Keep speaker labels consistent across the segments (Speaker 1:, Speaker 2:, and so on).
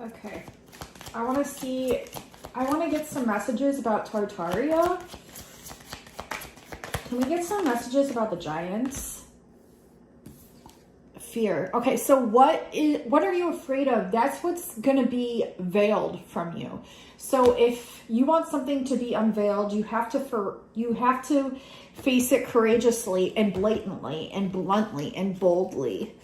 Speaker 1: Okay. I want to get some messages about Tartaria. Can we get some messages about the giants? Fear. Okay, so what are you afraid of? That's what's going to be veiled from you. So if you want something to be unveiled, you have to face it courageously and blatantly and bluntly and boldly.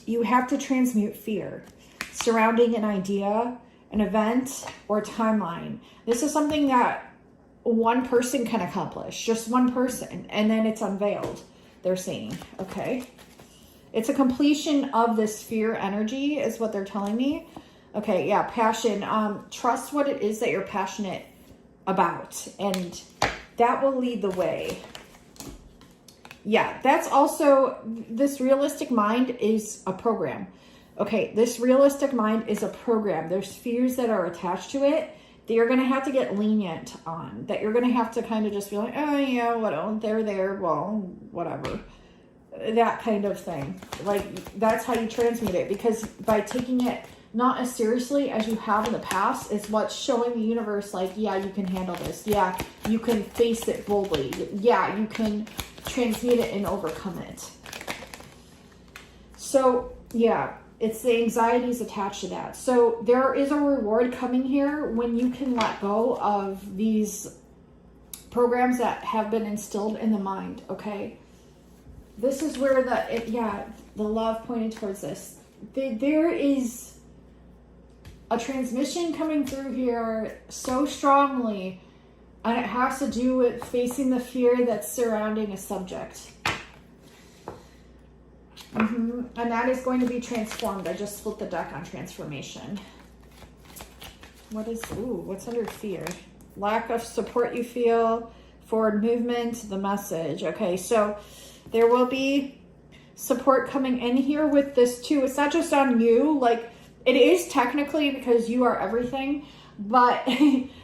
Speaker 1: You have to transmute fear surrounding an idea, an event, or timeline. This is something that one person can accomplish, just one person, and then it's unveiled, they're saying, okay? It's a completion of this fear energy is what they're telling me. Okay, yeah, passion. Trust what it is that you're passionate about, and that will lead the way. Yeah, that's also, this realistic mind is a program. Okay, this realistic mind is a program. There's fears that are attached to it that you're going to have to get lenient on, that you're going to have to kind of just be like, oh yeah, what, they're there, well, whatever. That kind of thing. Like, that's how you transmute it, because by taking it not as seriously as you have in the past is what's showing the universe, like, yeah, you can handle this. Yeah, you can face it boldly. Yeah, you can transmute it and overcome it. So, yeah, it's the anxieties attached to that. So there is a reward coming here when you can let go of these programs that have been instilled in the mind, okay? This is where the love pointed towards this. There is a transmission coming through here so strongly, and it has to do with facing the fear that's surrounding a subject. And that is going to be transformed. I just flipped the deck on transformation. What's under fear? Lack of support you feel, forward movement, the message. Okay, so there will be support coming in here with this too. It's not just on you, like, it is technically because you are everything, but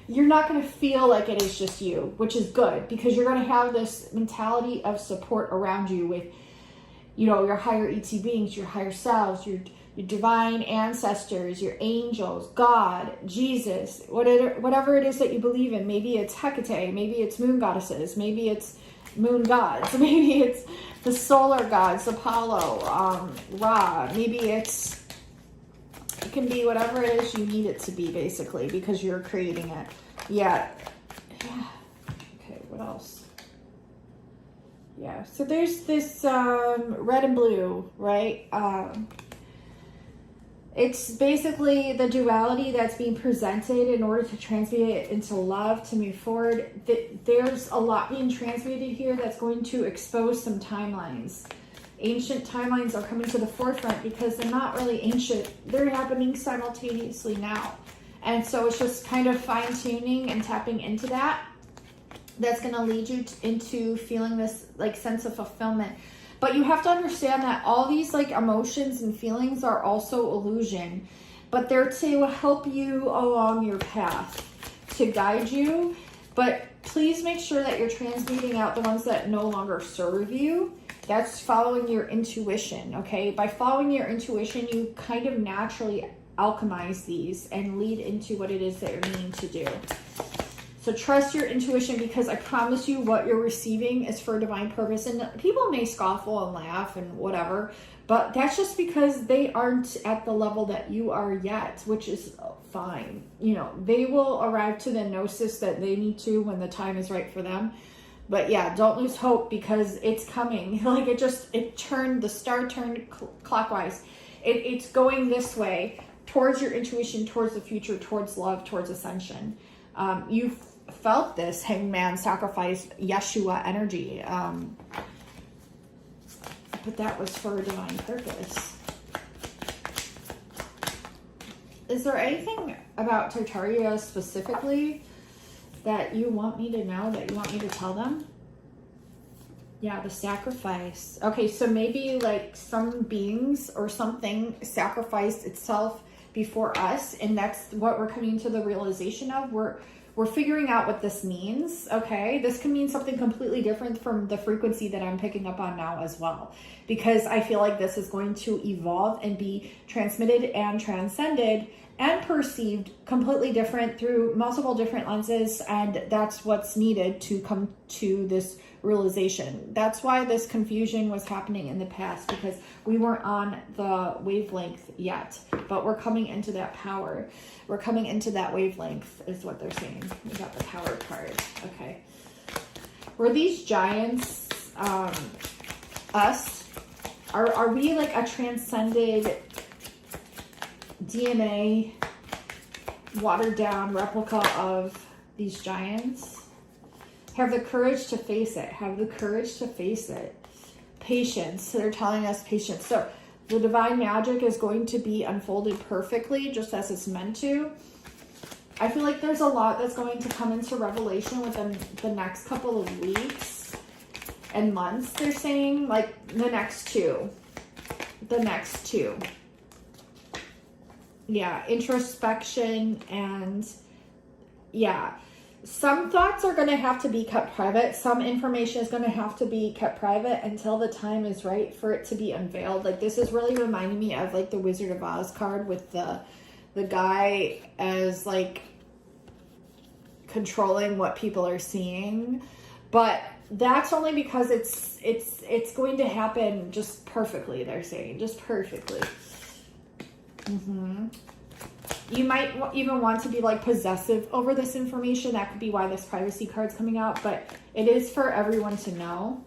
Speaker 1: you're not going to feel like it is just you, which is good, because you're going to have this mentality of support around you with, you know, your higher ET beings, your higher selves, your divine ancestors, your angels, God, Jesus, whatever it is that you believe in. Maybe it's Hecate, maybe it's moon goddesses, maybe it's moon gods, maybe it's the solar gods, Apollo, Ra, maybe it can be whatever it is you need it to be, basically, because you're creating it. Yeah. Okay, what else? Yeah, so there's this red and blue, right? It's basically the duality that's being presented in order to transmute it into love, to move forward. There's a lot being transmuted here that's going to expose some timelines. Ancient timelines are coming to the forefront because they're not really ancient. They're happening simultaneously now. And so it's just kind of fine-tuning and tapping into that. That's going to lead you into feeling this like sense of fulfillment. But you have to understand that all these like emotions and feelings are also illusion, but they're to help you along your path, to guide you. But please make sure that you're transmuting out the ones that no longer serve you. That's following your intuition, okay? By following your intuition, you kind of naturally alchemize these and lead into what it is that you're needing to do. So trust your intuition, because I promise you what you're receiving is for divine purpose. And people may scoffle and laugh and whatever, but that's just because they aren't at the level that you are yet, which is fine. You know, they will arrive to the gnosis that they need to when the time is right for them. But yeah, don't lose hope, because it's coming. Like the star turned clockwise. It's going this way, towards your intuition, towards the future, towards love, towards ascension. You've felt this hangman sacrifice Yeshua energy. But that was for a divine purpose. Is there anything about Tartaria specifically that you want me to know, that you want me to tell them? Yeah, the sacrifice. Okay, so maybe like some beings or something sacrificed itself before us, and that's what we're coming to the realization of. we're figuring out what this means, okay? This can mean something completely different from the frequency that I'm picking up on now as well, because I feel like this is going to evolve and be transmitted and transcended and perceived completely different through multiple different lenses, and that's what's needed to come to this realization. That's why this confusion was happening in the past, because we weren't on the wavelength yet, but we're coming into that power. We're coming into that wavelength is what they're saying. We got the power card. Okay. Were these giants us? Are we like a transcended DNA watered down replica of these giants? Have the courage to face it. Have the courage to face it. Patience. So they're telling us patience. So the divine magic is going to be unfolded perfectly, just as it's meant to. I feel like there's a lot that's going to come into revelation within the next couple of weeks and months, they're saying. Like the next two. The next two. Yeah, introspection and yeah. Some thoughts are going to have to be kept private. Some information is going to have to be kept private until the time is right for it to be unveiled. Like this is really reminding me of like the Wizard of Oz card with the guy as like controlling what people are seeing. But that's only because it's going to happen just perfectly, they're saying. Just perfectly. You might even want to be like possessive over this information. That could be why this privacy card's coming out, but it is for everyone to know.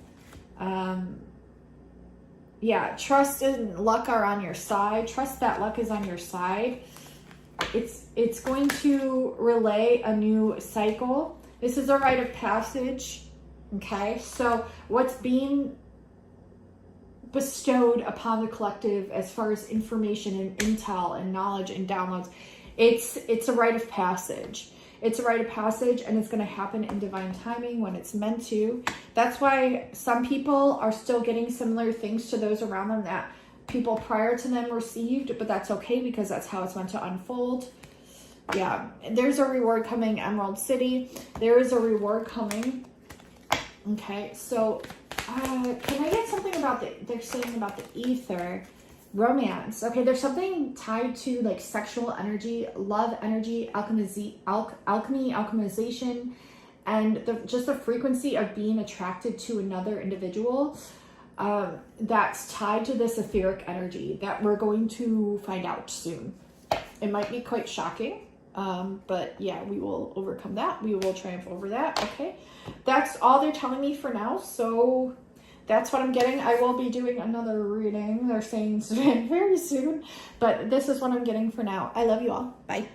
Speaker 1: Yeah, trust and luck are on your side. Trust that luck is on your side. It's going to relay a new cycle. This is a rite of passage. Okay, so what's being bestowed upon the collective as far as information and intel and knowledge and downloads, it's a rite of passage. It's a rite of passage, and it's going to happen in divine timing when it's meant to. That's why some people are still getting similar things to those around them that people prior to them received, but that's okay because that's how it's meant to unfold. Yeah, there's a reward coming, Emerald City. There is a reward coming. Okay, so can I get something about they're saying about the ether? Romance. Okay, there's something tied to like sexual energy, love energy, alchemy, alchemization, and just the frequency of being attracted to another individual. That's tied to this etheric energy that we're going to find out soon. It might be quite shocking, but yeah, we will overcome that. We will triumph over that. Okay, that's all they're telling me for now. So that's what I'm getting. I will be doing another reading. They're saying very soon, but this is what I'm getting for now. I love you all. Bye.